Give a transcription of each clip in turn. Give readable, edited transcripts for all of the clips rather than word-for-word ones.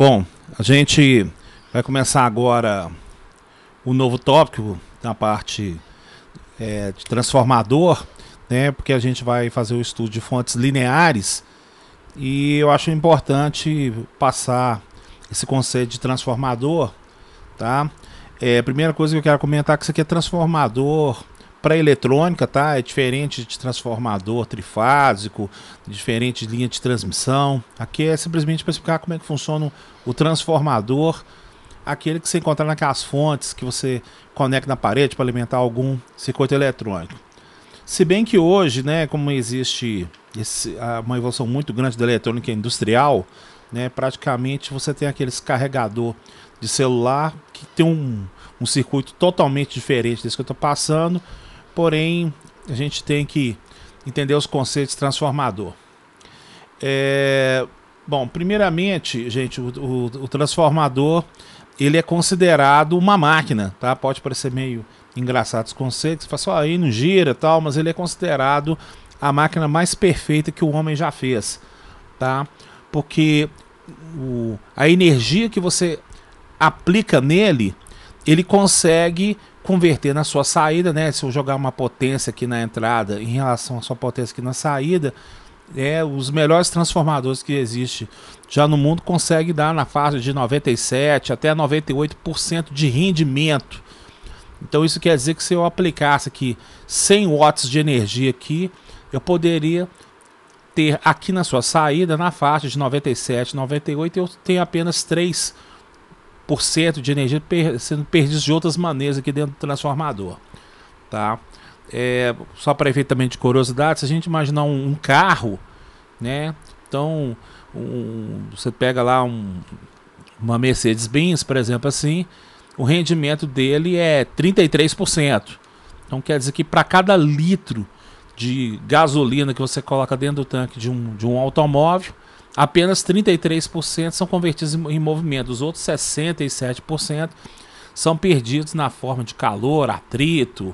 Bom, a gente vai começar agora o novo tópico na parte de transformador, né? Porque a gente vai fazer o estudo de fontes lineares e eu acho importante passar esse conceito de transformador, tá? A primeira coisa que eu quero comentar é que isso aqui é transformador para eletrônica, tá? É diferente de transformador trifásico, diferente de linha de transmissão. Aqui é simplesmente para explicar como é que funciona o transformador, aquele que você encontra naquelas fontes que você conecta na parede para alimentar algum circuito eletrônico. Se bem que hoje, né, como existe uma evolução muito grande da eletrônica industrial, né, praticamente você tem aqueles carregador de celular que tem um circuito totalmente diferente desse que eu estou passando, porém a gente tem que entender os conceitos de transformador. Bom, primeiramente, gente, o transformador ele é considerado uma máquina, tá? Pode parecer meio engraçado esse conceito, você fala só aí não gira e tal, mas ele é considerado a máquina mais perfeita que o homem já fez, tá? Porque a energia que você aplica nele, ele consegue converter na sua saída, né? Se eu jogar uma potência aqui na entrada em relação à sua potência aqui na saída, os melhores transformadores que existem já no mundo conseguem dar na faixa de 97 até 98% de rendimento. Então isso quer dizer que se eu aplicasse aqui 100 watts de energia aqui, eu poderia ter aqui na sua saída, na faixa de 97, 98, eu tenho apenas 3% de energia sendo perdido de outras maneiras aqui dentro do transformador, tá? Só para efeito também de curiosidade, se a gente imaginar um carro, né? Então você pega lá uma Mercedes-Benz, por exemplo, assim, o rendimento dele é 33%. Então quer dizer que para cada litro de gasolina que você coloca dentro do tanque de um automóvel, apenas 33% são convertidos em movimento. Os outros 67% são perdidos na forma de calor, atrito.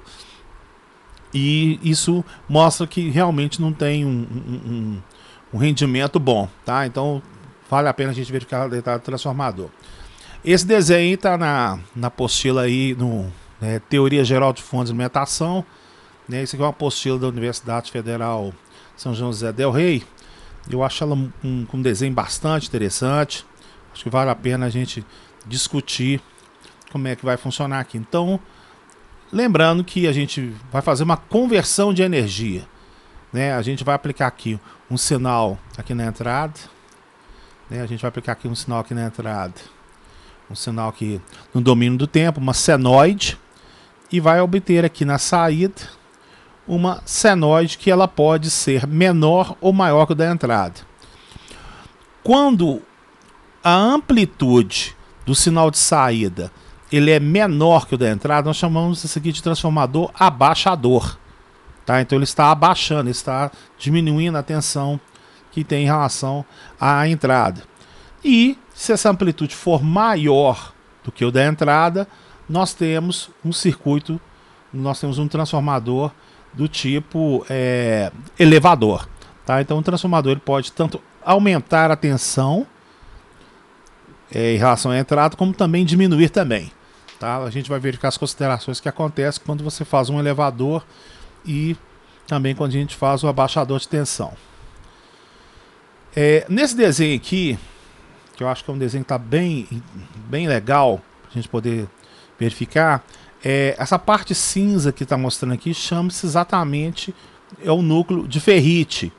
E isso mostra que realmente não tem um rendimento bom, tá? Então vale a pena a gente verificar o detalhe do transformador. Esse desenho está na apostila aí, Teoria Geral de Fontes de Alimentação, né? Isso aqui é uma apostila da Universidade Federal São José del Rei. Eu acho ela um desenho bastante interessante. Acho que vale a pena a gente discutir como é que vai funcionar aqui. Então, lembrando que a gente vai fazer uma conversão de energia, né? A gente vai aplicar aqui um sinal aqui na entrada, né? A gente vai aplicar aqui um sinal aqui na entrada, um sinal aqui no domínio do tempo, uma senoide, e vai obter aqui na saída uma senoide que ela pode ser menor ou maior que o da entrada. Quando a amplitude do sinal de saída ele é menor que o da entrada, nós chamamos isso aqui de transformador abaixador, tá? Então ele está abaixando, ele está diminuindo a tensão que tem em relação à entrada. E se essa amplitude for maior do que o da entrada, nós temos um circuito, nós temos um transformador do tipo elevador, tá? Então o transformador ele pode tanto aumentar a tensão em relação à entrada, como também diminuir também, tá? A gente vai verificar as considerações que acontecem quando você faz um elevador e também quando a gente faz o abaixador de tensão. Nesse desenho aqui, que eu acho que é um desenho que está bem legal para a gente poder verificar, essa parte cinza que está mostrando aqui chama-se exatamente o núcleo de ferrite,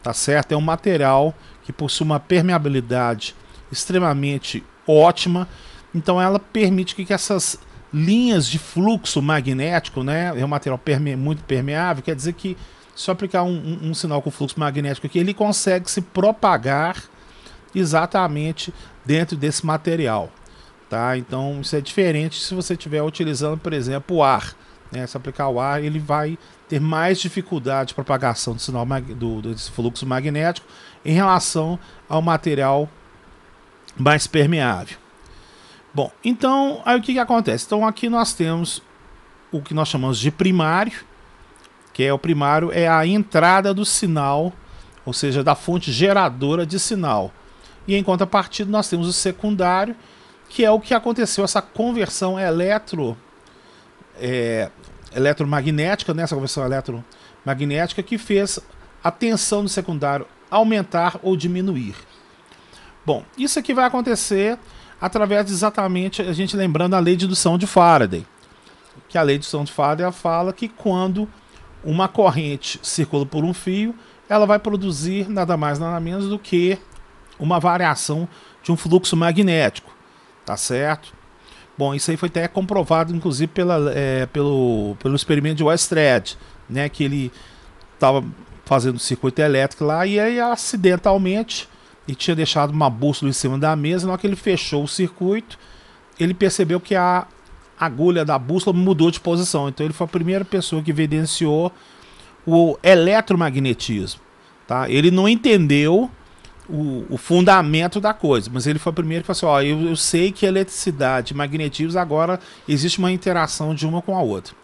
tá certo? É um material que possui uma permeabilidade extremamente ótima, então ela permite que essas linhas de fluxo magnético, né, é um material muito permeável, quer dizer que se eu aplicar um sinal com fluxo magnético aqui, ele consegue se propagar exatamente dentro desse material. Tá? Então isso é diferente se você estiver utilizando, por exemplo, o ar, né? Se aplicar o ar, ele vai ter mais dificuldade de propagação do sinal desse fluxo magnético em relação ao material mais permeável. Bom, então aí o que acontece? Então aqui nós temos o que nós chamamos de primário, que o primário é a entrada do sinal, ou seja, da fonte geradora de sinal. E em contrapartida nós temos o secundário, que é o que aconteceu, essa conversão eletromagnética, né? Essa conversão eletromagnética que fez a tensão do secundário aumentar ou diminuir. Bom, isso aqui vai acontecer através de exatamente, a gente lembrando a lei de indução de Faraday. Que a lei de indução de Faraday fala que quando uma corrente circula por um fio, ela vai produzir nada mais nada menos do que uma variação de um fluxo magnético, tá certo? Bom, isso aí foi até comprovado, inclusive, pelo experimento de Weierstrass, né, que ele estava fazendo circuito elétrico lá e aí acidentalmente ele tinha deixado uma bússola em cima da mesa. Na hora que ele fechou o circuito, ele percebeu que a agulha da bússola mudou de posição. Então ele foi a primeira pessoa que evidenciou o eletromagnetismo, tá? Ele não entendeu o fundamento da coisa, mas ele foi o primeiro que falou assim, eu sei que eletricidade e magnetismo agora existe uma interação de uma com a outra.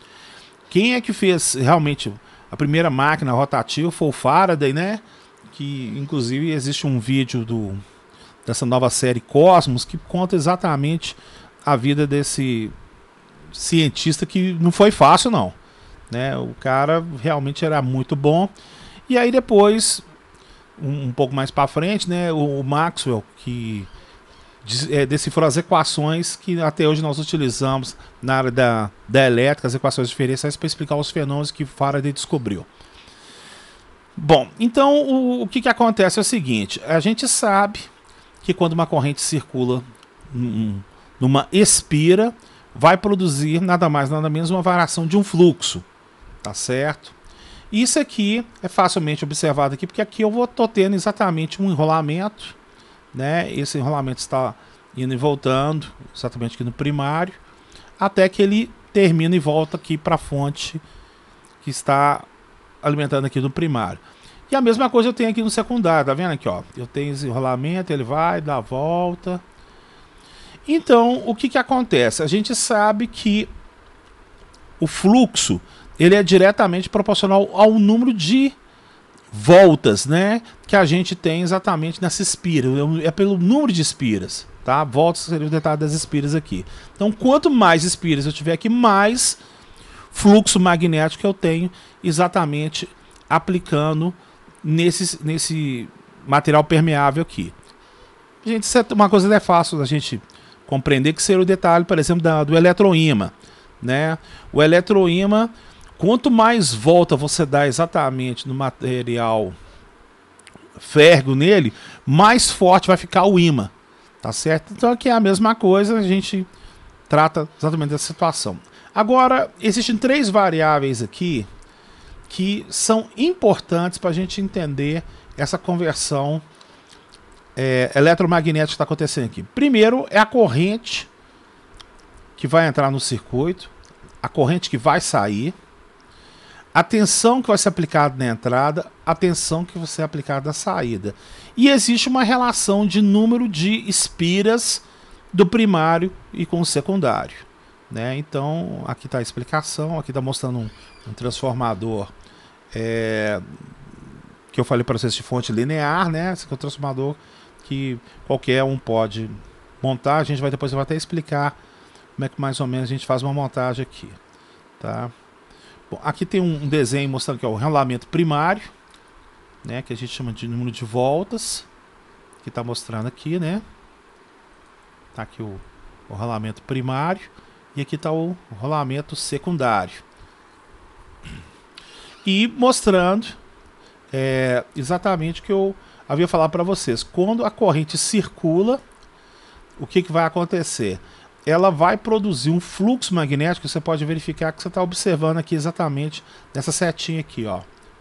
Quem é que fez realmente a primeira máquina rotativa foi o Faraday, né? Que inclusive existe um vídeo dessa nova série Cosmos que conta exatamente a vida desse cientista, que não foi fácil não, né? O cara realmente era muito bom. E aí depois, um pouco mais para frente, né, o Maxwell, que decifrou as equações que até hoje nós utilizamos na área da elétrica, as equações diferenciais, para explicar os fenômenos que Faraday descobriu. Bom, então o que acontece é o seguinte, a gente sabe que quando uma corrente circula numa espira, vai produzir nada mais nada menos uma variação de um fluxo, tá certo? Isso aqui é facilmente observado aqui, porque aqui eu estou tendo exatamente um enrolamento, né? Esse enrolamento está indo e voltando, exatamente aqui no primário, até que ele termina e volta aqui para a fonte que está alimentando aqui no primário. E a mesma coisa eu tenho aqui no secundário, tá vendo aqui, ó? Eu tenho esse enrolamento, ele vai, dá a volta. Então, o que acontece? A gente sabe que o fluxo ele é diretamente proporcional ao número de voltas, né, que a gente tem exatamente nessa espira. É pelo número de espiras, tá? Voltas seria o detalhe das espiras aqui. Então, quanto mais espiras eu tiver aqui, mais fluxo magnético eu tenho exatamente aplicando nesse material permeável aqui. Gente, uma coisa é fácil da gente compreender, que seria o detalhe, por exemplo, do eletroímã, né? O eletroímã, quanto mais volta você dá exatamente no material férreo nele, mais forte vai ficar o ímã, tá certo? Então aqui é a mesma coisa, a gente trata exatamente dessa situação. Agora, existem três variáveis aqui que são importantes para a gente entender essa conversão eletromagnética que está acontecendo aqui. Primeiro é a corrente que vai entrar no circuito, a corrente que vai sair, a tensão que vai ser aplicada na entrada, a tensão que vai ser aplicada na saída. E existe uma relação de número de espiras do primário e com o secundário, né? Então, aqui está a explicação, aqui está mostrando um transformador que eu falei para vocês de fonte linear, né? Esse aqui é um transformador que qualquer um pode montar. Depois eu vou até explicar como é que mais ou menos a gente faz uma montagem aqui, tá? Bom, aqui tem um desenho mostrando que é o rolamento primário, né, que a gente chama de número de voltas, que está mostrando aqui, né? Tá aqui o rolamento primário e aqui está o rolamento secundário. E mostrando exatamente o que eu havia falado para vocês. Quando a corrente circula, o que vai acontecer? Ela vai produzir um fluxo magnético. Você pode verificar que você está observando aqui exatamente nessa setinha aqui, ó.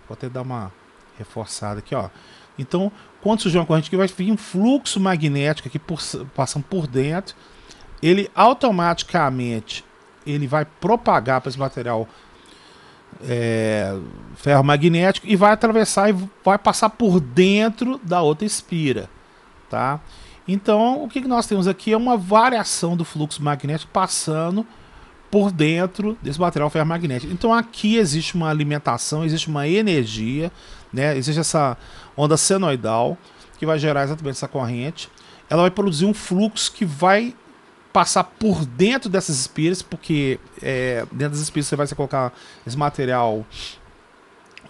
Vou até dar uma reforçada aqui, ó. Então, quando surgir uma corrente aqui, vai vir um fluxo magnético aqui passando por dentro. Ele automaticamente vai propagar para esse material ferromagnético e vai atravessar e vai passar por dentro da outra espira, tá? Então, o que nós temos aqui é uma variação do fluxo magnético passando por dentro desse material ferromagnético. Então, aqui existe uma alimentação, existe uma energia, né? Existe essa onda senoidal que vai gerar exatamente essa corrente. Ela vai produzir um fluxo que vai passar por dentro dessas espíritas, porque dentro das espíritas você vai colocar esse material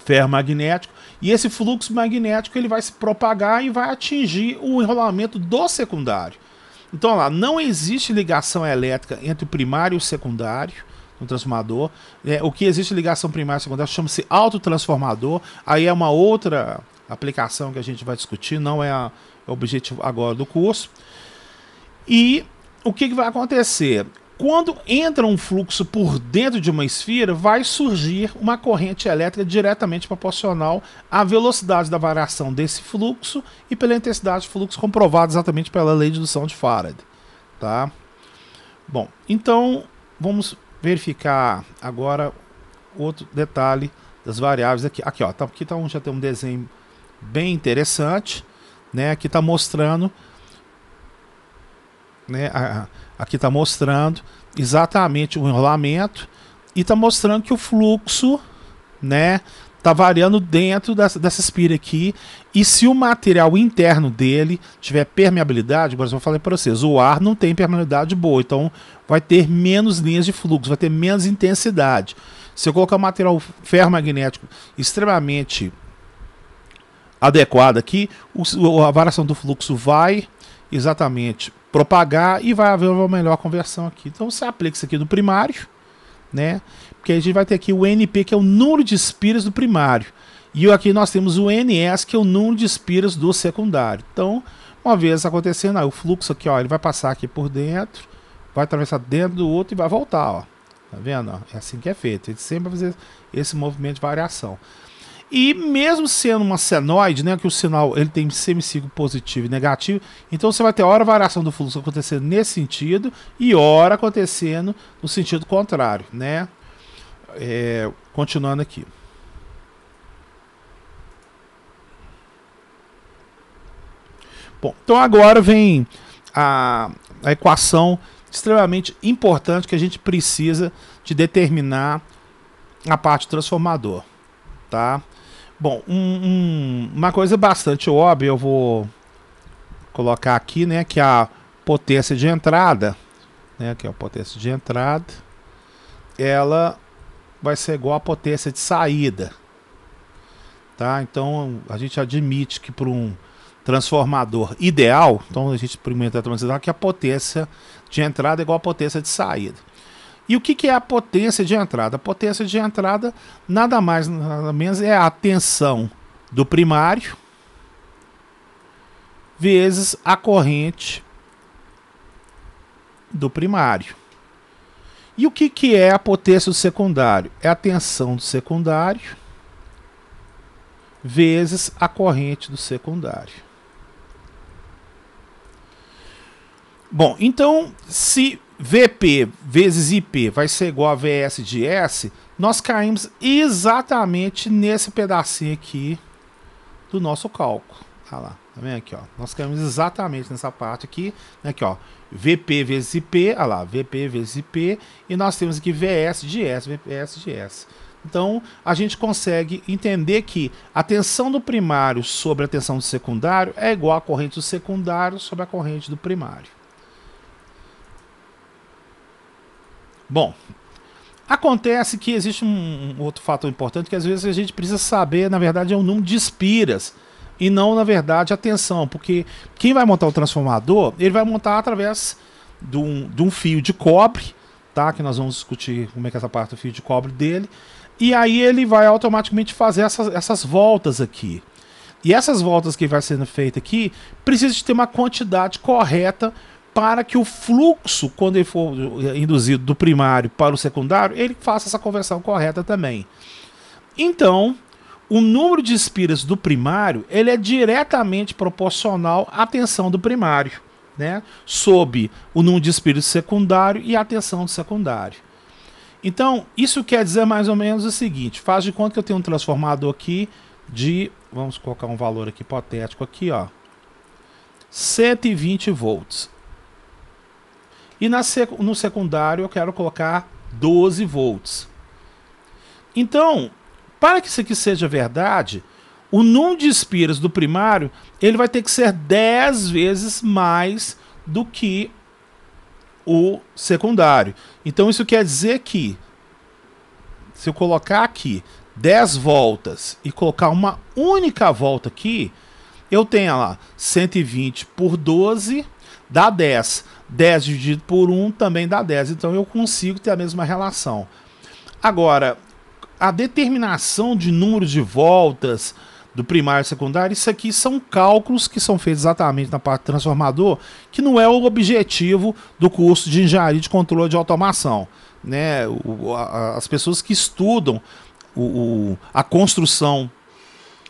ferromagnético, e esse fluxo magnético ele vai se propagar e vai atingir o enrolamento do secundário. Então lá, não existe ligação elétrica entre o primário e o secundário no transformador. O que existe ligação primária e secundária chama-se autotransformador. Aí é uma outra aplicação que a gente vai discutir, não é o objetivo agora do curso. E o que vai acontecer? Quando entra um fluxo por dentro de uma esfera, vai surgir uma corrente elétrica diretamente proporcional à velocidade da variação desse fluxo e pela intensidade de fluxo, comprovado exatamente pela lei de indução de Faraday. Tá? Bom, então vamos verificar agora outro detalhe das variáveis aqui. Aqui, ó, já tem um desenho bem interessante, né? Aqui está mostrando, né? Aqui está mostrando exatamente o enrolamento e está mostrando que o fluxo, né, está variando dentro dessa espira aqui. E se o material interno dele tiver permeabilidade, por exemplo, eu falei para vocês, o ar não tem permeabilidade boa, então vai ter menos linhas de fluxo, vai ter menos intensidade. Se eu colocar um material ferromagnético extremamente adequado aqui, a variação do fluxo vai exatamente propagar e vai haver uma melhor conversão aqui. Então você aplica isso aqui no primário, né? Porque a gente vai ter aqui o NP, que é o número de espiras do primário. E aqui nós temos o NS, que é o número de espiras do secundário. Então, uma vez acontecendo, o fluxo aqui, ó, ele vai passar aqui por dentro, vai atravessar dentro do outro e vai voltar, ó. Tá vendo? Ó? É assim que é feito. A gente sempre vai fazer esse movimento de variação. E mesmo sendo uma senoide, né, que o sinal ele tem semiciclo positivo e negativo, então você vai ter hora a variação do fluxo acontecendo nesse sentido e hora acontecendo no sentido contrário, né? Continuando aqui. Bom, então agora vem a equação extremamente importante que a gente precisa de determinar a parte do transformador, tá? Bom, uma coisa bastante óbvia eu vou colocar aqui, né, que a potência de entrada, né, que é a potência de entrada, ela vai ser igual à potência de saída, tá? Então a gente admite que para um transformador ideal, então a gente experimenta que a potência de entrada é igual à potência de saída. E o que é a potência de entrada? A potência de entrada nada mais nada menos é a tensão do primário vezes a corrente do primário. E o que é a potência do secundário? É a tensão do secundário vezes a corrente do secundário. Bom, então se VP vezes IP vai ser igual a VS de S, nós caímos exatamente nesse pedacinho aqui do nosso cálculo. Olha lá, tá vendo aqui, ó? Nós caímos exatamente nessa parte aqui, né, aqui, ó, VP vezes IP, olha lá, VP vezes IP, e nós temos aqui VS de S, VS de S. Então, a gente consegue entender que a tensão do primário sobre a tensão do secundário é igual à corrente do secundário sobre a corrente do primário. Bom, acontece que existe um outro fator importante que às vezes a gente precisa saber, na verdade, é o número de espiras e não, na verdade, a tensão, porque quem vai montar o transformador, ele vai montar através de um fio de cobre, tá? Que nós vamos discutir como é que é essa parte do fio de cobre dele, e aí ele vai automaticamente fazer essas voltas aqui. E essas voltas que vai sendo feita aqui, precisa de ter uma quantidade correta para que o fluxo, quando ele for induzido do primário para o secundário, ele faça essa conversão correta também. Então, o número de espiras do primário, ele é diretamente proporcional à tensão do primário, né? Sob o número de espiras do secundário e a tensão do secundário. Então, isso quer dizer mais ou menos o seguinte, faz de conta que eu tenho um transformador aqui de, vamos colocar um valor aqui hipotético aqui, ó, 120 volts. E no secundário eu quero colocar 12 volts. Então, para que isso aqui seja verdade, o número de espiras do primário ele vai ter que ser 10 vezes mais do que o secundário. Então isso quer dizer que se eu colocar aqui 10 voltas e colocar uma única volta aqui, eu tenho lá 120 por 12 dá 10. 10 dividido por 1 também dá 10. Então eu consigo ter a mesma relação. Agora, a determinação de número de voltas do primário e secundário, isso aqui são cálculos que são feitos exatamente na parte do transformador, que não é o objetivo do curso de engenharia de controle de automação, né? As pessoas que estudam a construção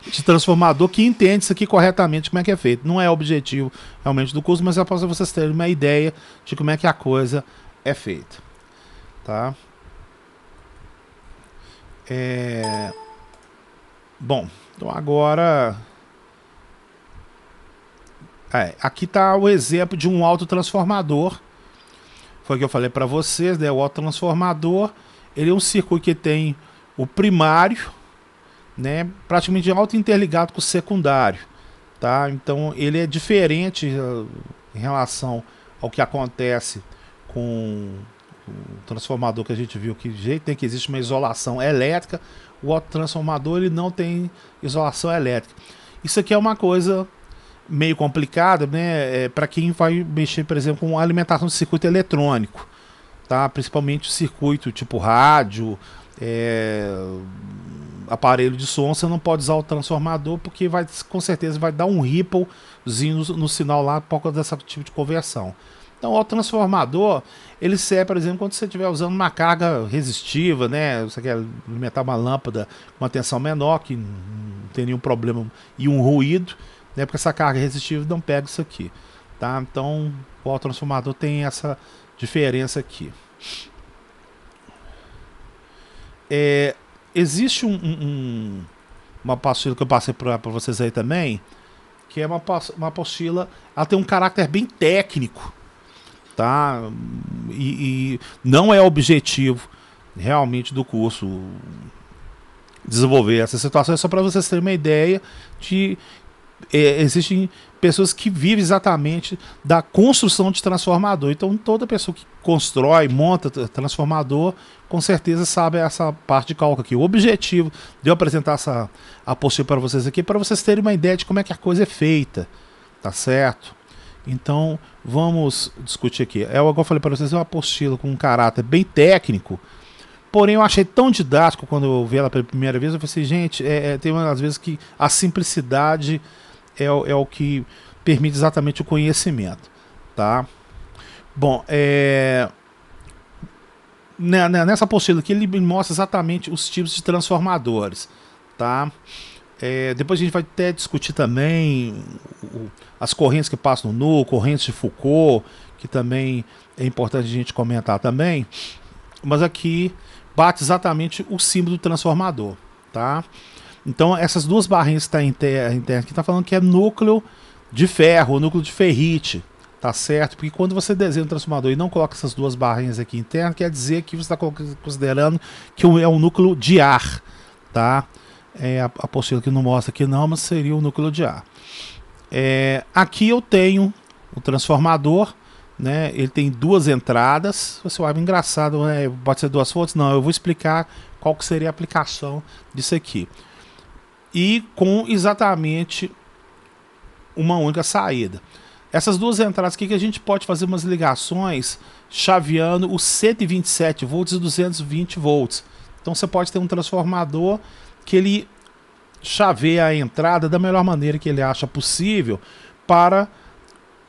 de transformador que entende isso aqui corretamente, como é que é feito. Não é o objetivo realmente do curso, mas é para vocês terem uma ideia de como é que a coisa é feita, tá? Bom, então agora aqui está o exemplo de um autotransformador. Foi o que eu falei para vocês, né? O autotransformador, ele é um circuito que tem o primário, né, praticamente auto-interligado com o secundário, tá? Então ele é diferente em relação ao que acontece com o transformador que a gente viu que jeito tem que existe uma isolação elétrica. O autotransformador ele não tem isolação elétrica. Isso aqui é uma coisa meio complicada, né, para quem vai mexer, por exemplo, com a alimentação de circuito eletrônico, tá? Principalmente o circuito tipo rádio, aparelho de som. Você não pode usar o transformador porque com certeza vai dar um ripplezinho no sinal lá por causa desse tipo de conversão. Então o transformador ele serve, por exemplo, quando você estiver usando uma carga resistiva, né? Você quer alimentar uma lâmpada com uma tensão menor, que não tem nenhum problema, e um ruído, né? Porque essa carga resistiva não pega isso aqui, tá? Então o autotransformador tem essa diferença aqui. Existe uma apostila que eu passei para vocês aí também, que é uma apostila, ela tem um caráter bem técnico, tá? E não é objetivo realmente do curso desenvolver essa situação, é só para vocês terem uma ideia de existem pessoas que vivem exatamente da construção de transformador. Então toda pessoa que constrói, monta transformador, com certeza sabe essa parte de cálculo aqui. O objetivo de eu apresentar essa apostila para vocês aqui é para vocês terem uma ideia de como é que a coisa é feita, tá certo? Então vamos discutir aqui. Igual eu falei para vocês, é uma apostila com um caráter bem técnico, porém eu achei tão didático quando eu vi ela pela primeira vez. Eu falei assim, gente, tem umas vezes que a simplicidade é o que permite exatamente o conhecimento, tá? Bom, nessa apostila aqui ele mostra exatamente os tipos de transformadores, tá? Depois a gente vai até discutir também as correntes que passam no núcleo, correntes de Foucault, que também é importante a gente comentar também, mas aqui bate exatamente o símbolo do transformador, tá? Então essas duas barrinhas que está interna aqui está falando que é núcleo de ferro, núcleo de ferrite, tá certo? Porque quando você desenha um transformador e não coloca essas duas barrinhas aqui internas, quer dizer que você está considerando que é um núcleo de ar, tá? A apostila que não mostra aqui não, mas seria o núcleo de ar. Aqui eu tenho o transformador, né? Ele tem duas entradas. Você vai, engraçado, né? Pode ser duas fontes? Não, eu vou explicar qual que seria a aplicação disso aqui. E com exatamente uma única saída. Essas duas entradas aqui que a gente pode fazer umas ligações chaveando os 127 volts e 220 volts. Então você pode ter um transformador que ele chaveia a entrada da melhor maneira que ele acha possível, para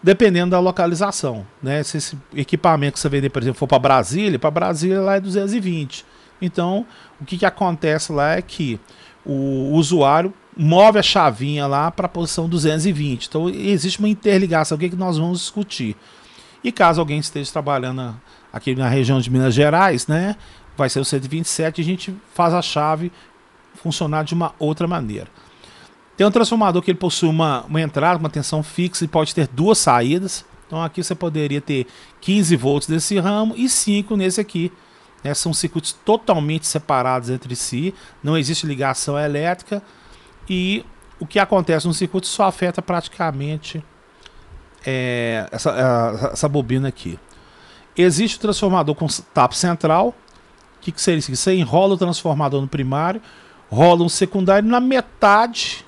dependendo da localização, né? Se esse equipamento que você vender, por exemplo, for para Brasília lá é 220. Então o que acontece lá é que o usuário move a chavinha lá para a posição 220. Então existe uma interligação. O que nós vamos discutir? E caso alguém esteja trabalhando aqui na região de Minas Gerais, né, vai ser o 127, e a gente faz a chave funcionar de uma outra maneira. Tem um transformador que ele possui uma entrada, uma tensão fixa, e pode ter duas saídas. Então aqui você poderia ter 15 volts nesse ramo e 5 nesse aqui. São circuitos totalmente separados entre si, não existe ligação elétrica, e o que acontece no circuito só afeta praticamente essa bobina aqui. Existe o transformador com tap central. O que seria isso? Você enrola o transformador no primário, rola um secundário, na metade,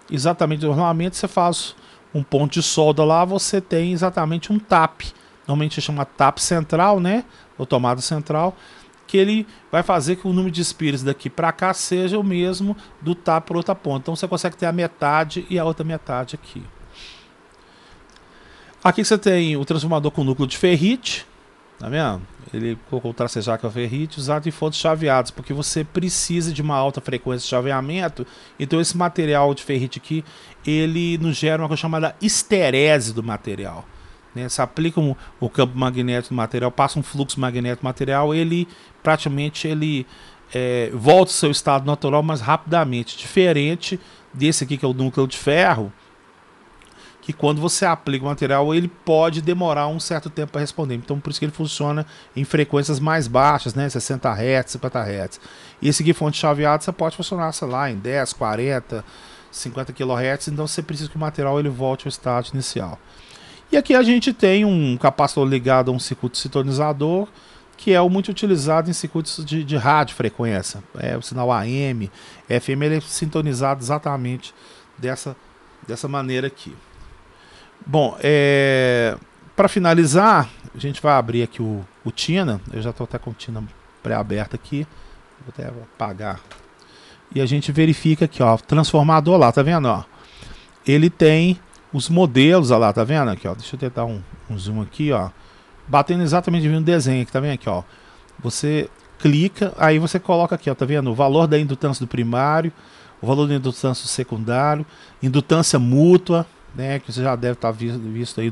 exatamente do rolamento, você faz um ponto de solda lá, você tem exatamente um tap. Normalmente se chama tap central, né? Ou tomada central, que ele vai fazer que o número de spirits daqui para cá seja o mesmo do tap para outra ponta. Então você consegue ter a metade e a outra metade aqui. Aqui você tem o transformador com núcleo de ferrite, tá vendo? Ele colocou o tracejar que é o ferrite usado em fontes chaveadas, porque você precisa de uma alta frequência de chaveamento. Então esse material de ferrite aqui, ele nos gera uma coisa chamada esterese do material, né? Você aplica o campo magnético do material, passa um fluxo magnético do material, ele praticamente volta ao seu estado natural mais rapidamente, diferente desse aqui que é o núcleo de ferro, que quando você aplica o material, ele pode demorar um certo tempo para responder. Então, por isso que ele funciona em frequências mais baixas, né? 60 Hz, 50 Hz. E esse aqui, fonte chaveada, você pode funcionar, sei lá, em 10, 40, 50 kHz. Então, você precisa que o material ele volte ao estado inicial. E aqui a gente tem um capacitor ligado a um circuito sintonizador, que é o muito utilizado em circuitos de radiofrequência. O sinal AM, FM, ele é sintonizado exatamente dessa maneira aqui. Bom, para finalizar, a gente vai abrir aqui o Tina. Eu já estou até com o Tina pré-aberto aqui. Vou até apagar. E a gente verifica aqui, ó, transformador lá, tá vendo? Ó? Ele tem os modelos, ó lá, tá vendo aqui, ó? Deixa eu tentar um zoom aqui, ó. Batendo exatamente no desenho aqui, tá vendo aqui, ó? Você clica, aí você coloca aqui, ó, tá vendo? O valor da indutância do primário, o valor da indutância do secundário, indutância mútua, né, que você já deve estar visto aí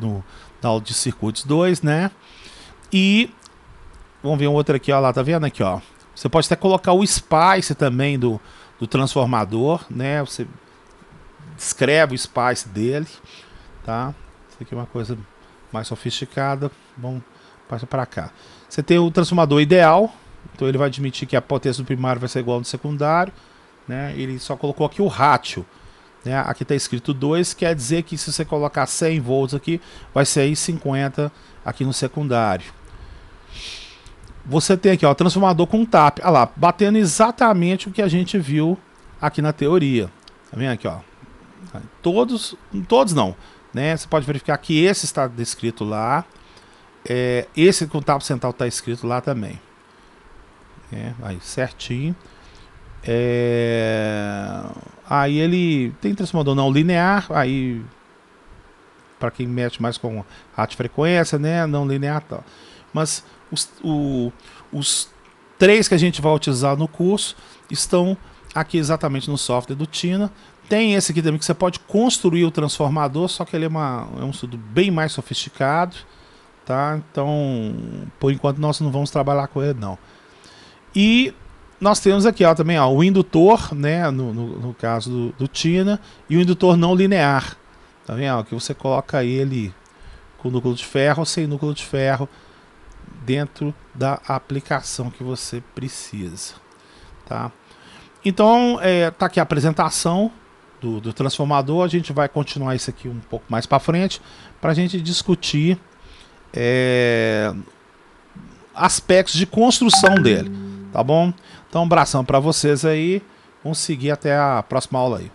na aula de circuitos 2, né? E vamos ver um outro aqui, ó lá, tá vendo aqui, ó? Você pode até colocar o spice também do transformador, né? Você descreve o spice dele, tá? Isso aqui é uma coisa mais sofisticada. Vamos passar para cá. Você tem o transformador ideal, então ele vai admitir que a potência do primário vai ser igual ao do secundário, né? Ele só colocou aqui o ratio. Aqui está escrito 2, quer dizer que se você colocar 100 volts aqui, vai sair 50 aqui no secundário. Você tem aqui, ó, transformador com tap, olha lá, batendo exatamente o que a gente viu aqui na teoria. Tá vendo aqui, ó? Todos não, né? Você pode verificar que esse está descrito lá, esse com tap central está escrito lá também. Aí certinho. Aí ele tem transformador não linear, aí para quem mexe mais com radiofrequência, né, não linear tal. Mas os 3 que a gente vai utilizar no curso estão aqui exatamente no software do Tina. Tem esse aqui também que você pode construir o transformador, só que ele é um estudo bem mais sofisticado, tá? Então, por enquanto nós não vamos trabalhar com ele não. E nós temos aqui, ó, também, ó, o indutor, né, no caso do Tina, e o indutor não linear. Tá vendo? Ó, que você coloca ele com núcleo de ferro ou sem núcleo de ferro dentro da aplicação que você precisa. Tá? Então, tá aqui a apresentação do transformador. A gente vai continuar isso aqui um pouco mais para frente para a gente discutir aspectos de construção dele. Tá bom? Então, um abração para vocês aí. Vamos seguir até a próxima aula aí.